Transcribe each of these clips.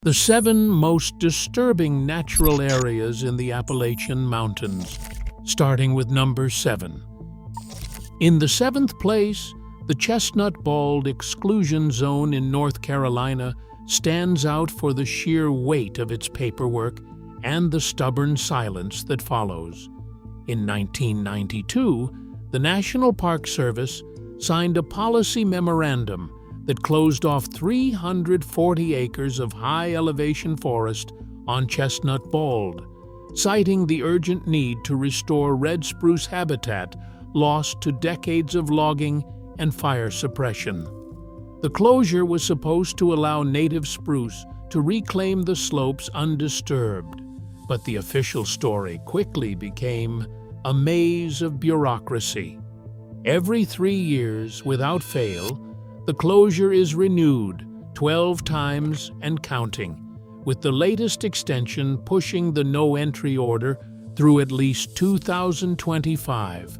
The 7 most disturbing natural areas in the Appalachian Mountains, starting with number 7. In the 7th place, the Chestnut Bald Exclusion Zone in North Carolina stands out for the sheer weight of its paperwork and the stubborn silence that follows. In 1992, the National Park Service signed a policy memorandum that closed off 340 acres of high-elevation forest on Chestnut Bald, citing the urgent need to restore red spruce habitat lost to decades of logging and fire suppression. The closure was supposed to allow native spruce to reclaim the slopes undisturbed, but the official story quickly became a maze of bureaucracy. Every 3 years, without fail, the closure is renewed 12 times and counting, with the latest extension pushing the no-entry order through at least 2025.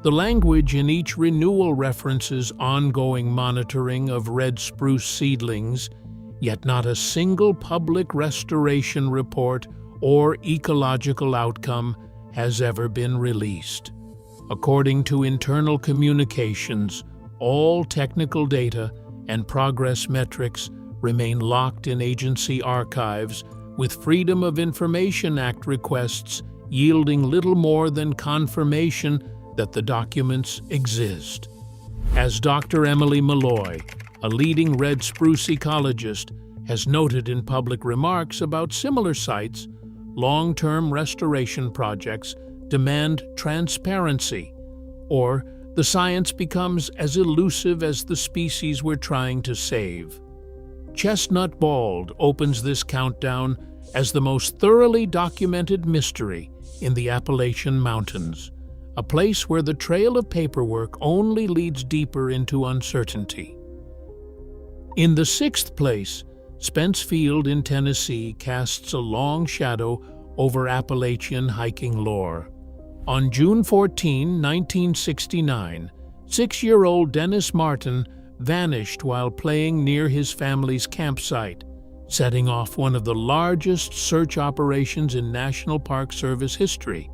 The language in each renewal references ongoing monitoring of red spruce seedlings, yet not a single public restoration report or ecological outcome has ever been released. According to internal communications, all technical data and progress metrics remain locked in agency archives, with Freedom of Information Act requests yielding little more than confirmation that the documents exist. As Dr. Emily Malloy, a leading red spruce ecologist, has noted in public remarks about similar sites, long-term restoration projects demand transparency, or the science becomes as elusive as the species we're trying to save. Chestnut Bald opens this countdown as the most thoroughly documented mystery in the Appalachian Mountains, a place where the trail of paperwork only leads deeper into uncertainty. In the 6th place, Spence Field in Tennessee casts a long shadow over Appalachian hiking lore. On June 14, 1969, 6-year-old Dennis Martin vanished while playing near his family's campsite, setting off one of the largest search operations in National Park Service history.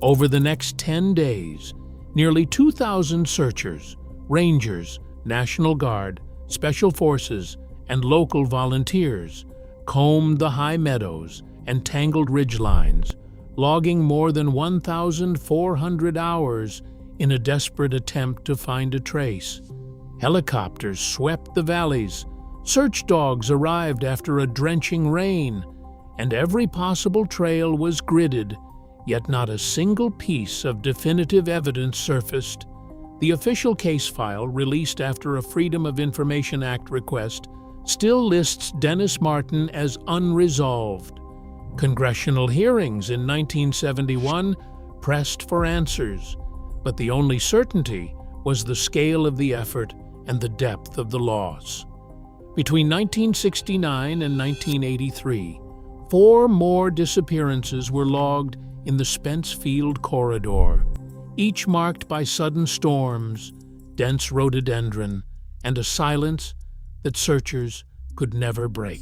Over the next 10 days, nearly 2,000 searchers, rangers, National Guard, Special Forces, and local volunteers combed the high meadows and tangled ridgelines, logging more than 1,400 hours in a desperate attempt to find a trace. Helicopters swept the valleys, search dogs arrived after a drenching rain, and every possible trail was gridded, yet not a single piece of definitive evidence surfaced. The official case file, released after a Freedom of Information Act request, still lists Dennis Martin as unresolved. Congressional hearings in 1971 pressed for answers, but the only certainty was the scale of the effort and the depth of the loss. Between 1969 and 1983, 4 more disappearances were logged in the Spence Field corridor, each marked by sudden storms, dense rhododendron, and a silence that searchers could never break.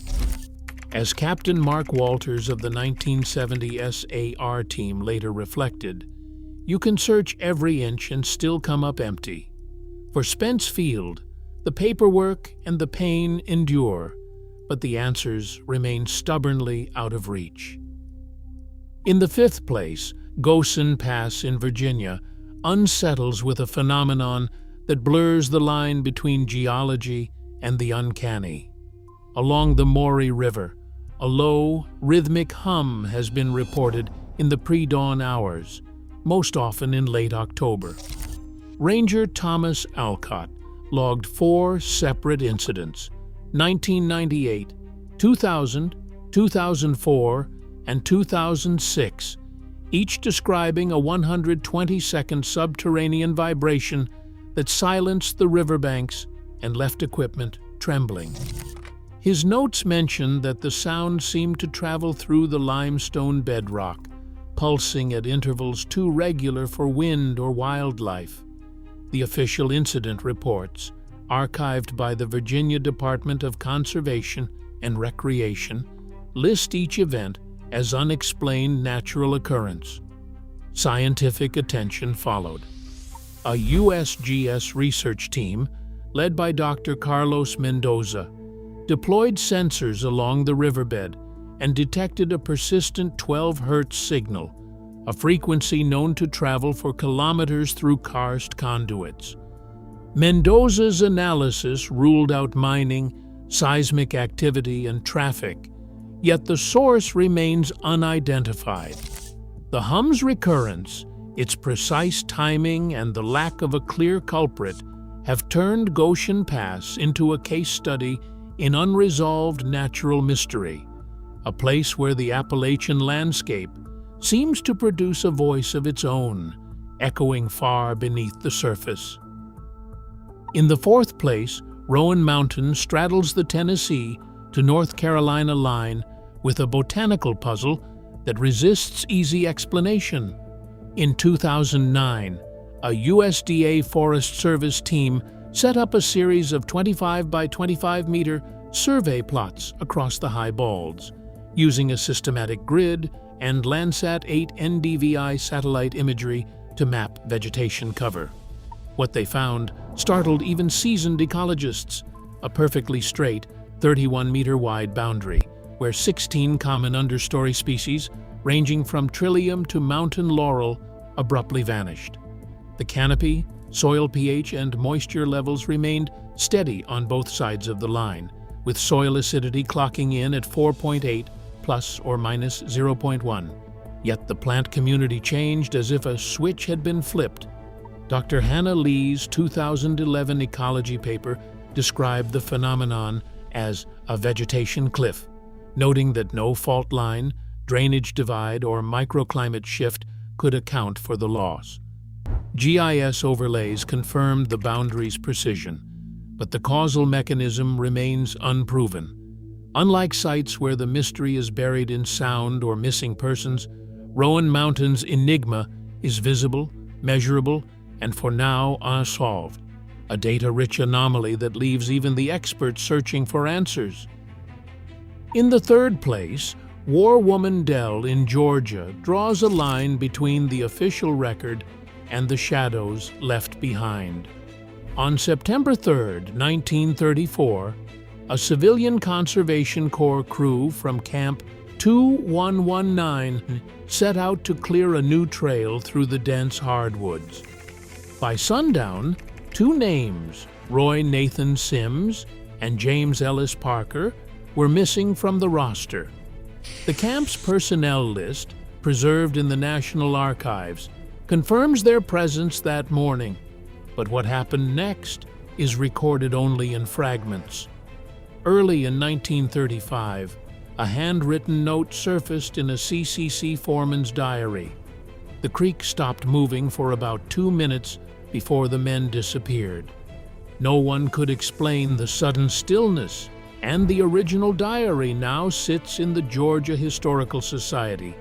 As Captain Mark Walters of the 1970 SAR team later reflected, "You can search every inch and still come up empty. For Spence Field, the paperwork and the pain endure, but the answers remain stubbornly out of reach." In the 5th place, Gosen Pass in Virginia unsettles with a phenomenon that blurs the line between geology and the uncanny. Along the Maury River, a low, rhythmic hum has been reported in the pre-dawn hours, most often in late October. Ranger Thomas Alcott logged 4 separate incidents: 1998, 2000, 2004, and 2006, each describing a 120-second subterranean vibration that silenced the riverbanks and left equipment trembling. His notes mention that the sound seemed to travel through the limestone bedrock, pulsing at intervals too regular for wind or wildlife. The official incident reports, archived by the Virginia Department of Conservation and recreation list each event as unexplained natural occurrence. Scientific attention followed. A USGS research team, led by Dr. Carlos Mendoza, deployed sensors along the riverbed and detected a persistent 12 Hz signal, a frequency known to travel for kilometers through karst conduits. Mendoza's analysis ruled out mining, seismic activity, and traffic, yet the source remains unidentified. The hum's recurrence, its precise timing, and the lack of a clear culprit have turned Goshen Pass into a case study in unresolved natural mystery, a place where the Appalachian landscape seems to produce a voice of its own, echoing far beneath the surface. In the fourth place, Rowan Mountain straddles the Tennessee to North Carolina line with a botanical puzzle that resists easy explanation. In 2009, a USDA Forest Service team set up a series of 25 by 25 meter survey plots across the high balds, using a systematic grid and Landsat 8 NDVI satellite imagery to map vegetation cover. What they found startled even seasoned ecologists: a perfectly straight, 31-meter-wide boundary, where 16 common understory species, ranging from trillium to mountain laurel, abruptly vanished. The canopy, soil pH, and moisture levels remained steady on both sides of the line, with soil acidity clocking in at 4.8 plus or minus 0.1. Yet the plant community changed as if a switch had been flipped. Dr. Hannah Lee's 2011 ecology paper described the phenomenon as a vegetation cliff, noting that no fault line, drainage divide, or microclimate shift could account for the loss. GIS overlays confirmed the boundary's precision, but the causal mechanism remains unproven. Unlike sites where the mystery is buried in sound or missing persons, Rowan Mountain's enigma is visible, measurable, and for now unsolved, a data-rich anomaly that leaves even the experts searching for answers. In the third place, War Woman Dell in Georgia draws a line between the official record and the shadows left behind. On September 3, 1934, a civilian Conservation Corps crew from Camp 2119 set out to clear a new trail through the dense hardwoods. By sundown, two names, Roy Nathan Sims and James Ellis Parker, were missing from the roster. The camp's personnel list, preserved in the National Archives, confirms their presence that morning, but what happened next is recorded only in fragments. Early in 1935, a handwritten note surfaced in a CCC foreman's diary. The creek stopped moving for about 2 minutes before the men disappeared. No one could explain the sudden stillness, and the original diary now sits in the Georgia Historical Society,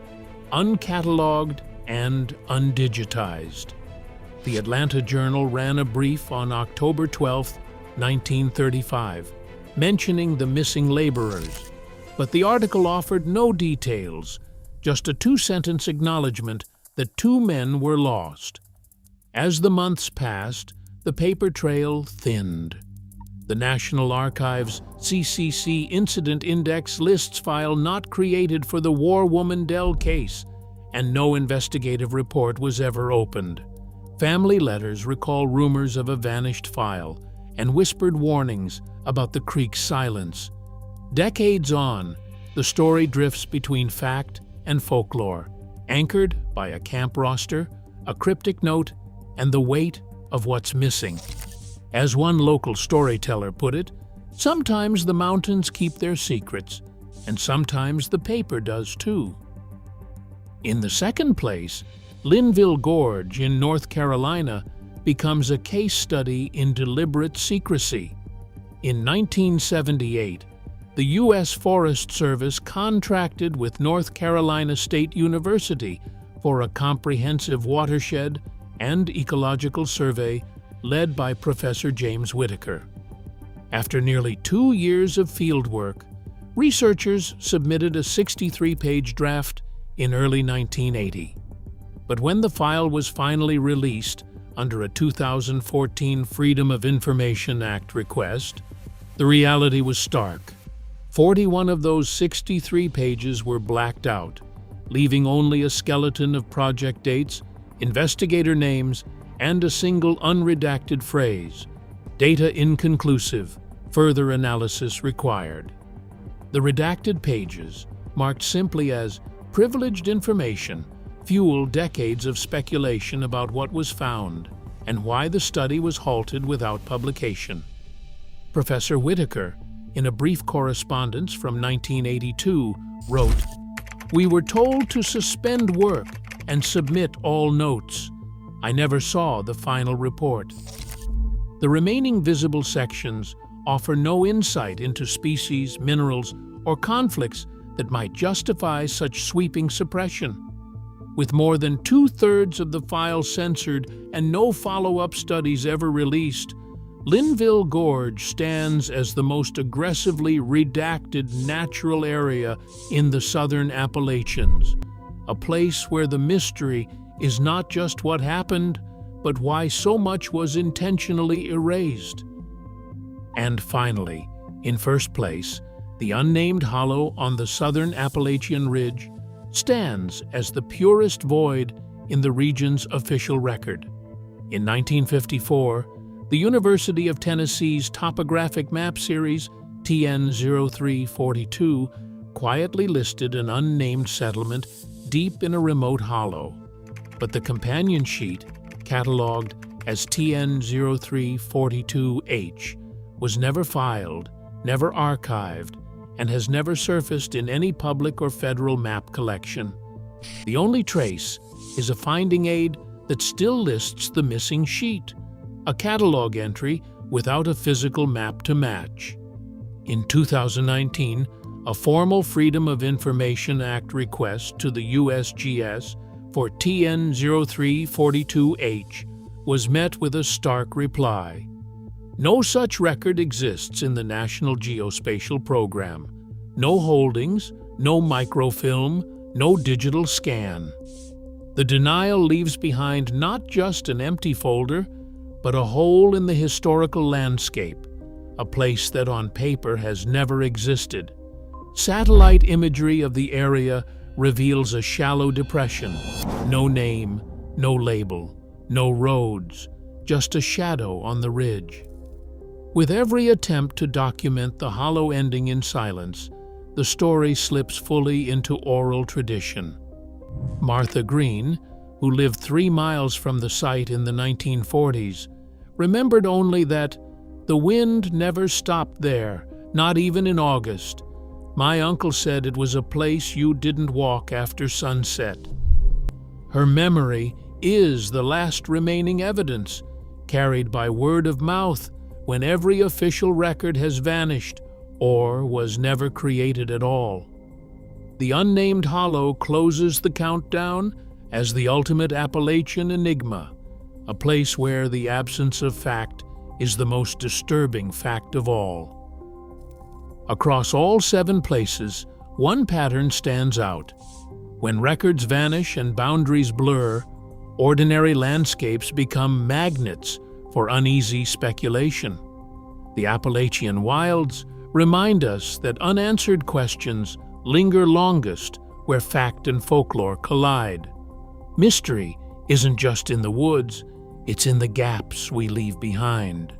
uncatalogued and undigitized. The Atlanta Journal ran a brief on October 12, 1935, mentioning the missing laborers, but the article offered no details, just a 2-sentence acknowledgement that 2 men were lost. As the months passed, the paper trail thinned. The National Archives CCC Incident Index lists file not created for the War Woman Dell case, and no investigative report was ever opened. Family letters recall rumors of a vanished file and whispered warnings about the creek's silence. Decades on, the story drifts between fact and folklore, anchored by a camp roster, a cryptic note, and the weight of what's missing. As one local storyteller put it, sometimes the mountains keep their secrets, and sometimes the paper does too. In the second place, Linville Gorge in North Carolina becomes a case study in deliberate secrecy. In 1978, the U.S. Forest Service contracted with North Carolina State University for a comprehensive watershed and ecological survey led by Professor James Whitaker. After nearly 2 years of fieldwork, Researchers submitted a 63-page draft in early 1980. But when the file was finally released under a 2014 Freedom of Information Act request, the reality was stark. 41 of those 63 pages were blacked out, leaving only a skeleton of project dates, investigator names, and a single unredacted phrase: "Data inconclusive, further analysis required." The redacted pages, marked simply as privileged information, fueled decades of speculation about what was found and why the study was halted without publication. Professor Whitaker, in a brief correspondence from 1982, wrote, "We were told to suspend work and submit all notes. I never saw the final report." The remaining visible sections offer no insight into species, minerals, or conflicts that might justify such sweeping suppression. With more than 2/3 of the file censored and no follow-up studies ever released, Linville Gorge stands as the most aggressively redacted natural area in the southern Appalachians, a place where the mystery is not just what happened, but why so much was intentionally erased. And finally, in first place, the unnamed hollow on the southern Appalachian Ridge stands as the purest void in the region's official record. In 1954, the University of Tennessee's topographic map series, TN-0342, quietly listed an unnamed settlement deep in a remote hollow. But the companion sheet, catalogued as TN-0342H, was never filed, never archived, and has never surfaced in any public or federal map collection. The only trace is a finding aid that still lists the missing sheet, a catalog entry without a physical map to match. In 2019, a formal Freedom of Information Act request to the USGS for TN-0342H was met with a stark reply. No such record exists in the National Geospatial Program. No holdings, no microfilm, no digital scan. The denial leaves behind not just an empty folder, but a hole in the historical landscape, a place that on paper has never existed. Satellite imagery of the area reveals a shallow depression, no name, no label, no roads, just a shadow on the ridge. With every attempt to document the hollow ending in silence, the story slips fully into oral tradition. Martha Green, who lived 3 miles from the site in the 1940s, remembered only that the wind never stopped there, not even in August. My uncle said it was a place you didn't walk after sunset. Her memory is the last remaining evidence, carried by word of mouth when every official record has vanished or was never created at all. The unnamed hollow closes the countdown as the ultimate Appalachian enigma, a place where the absence of fact is the most disturbing fact of all. Across all 7 places, one pattern stands out. When records vanish and boundaries blur, ordinary landscapes become magnets for uneasy speculation. The Appalachian wilds remind us that unanswered questions linger longest where fact and folklore collide. Mystery isn't just in the woods, it's in the gaps we leave behind.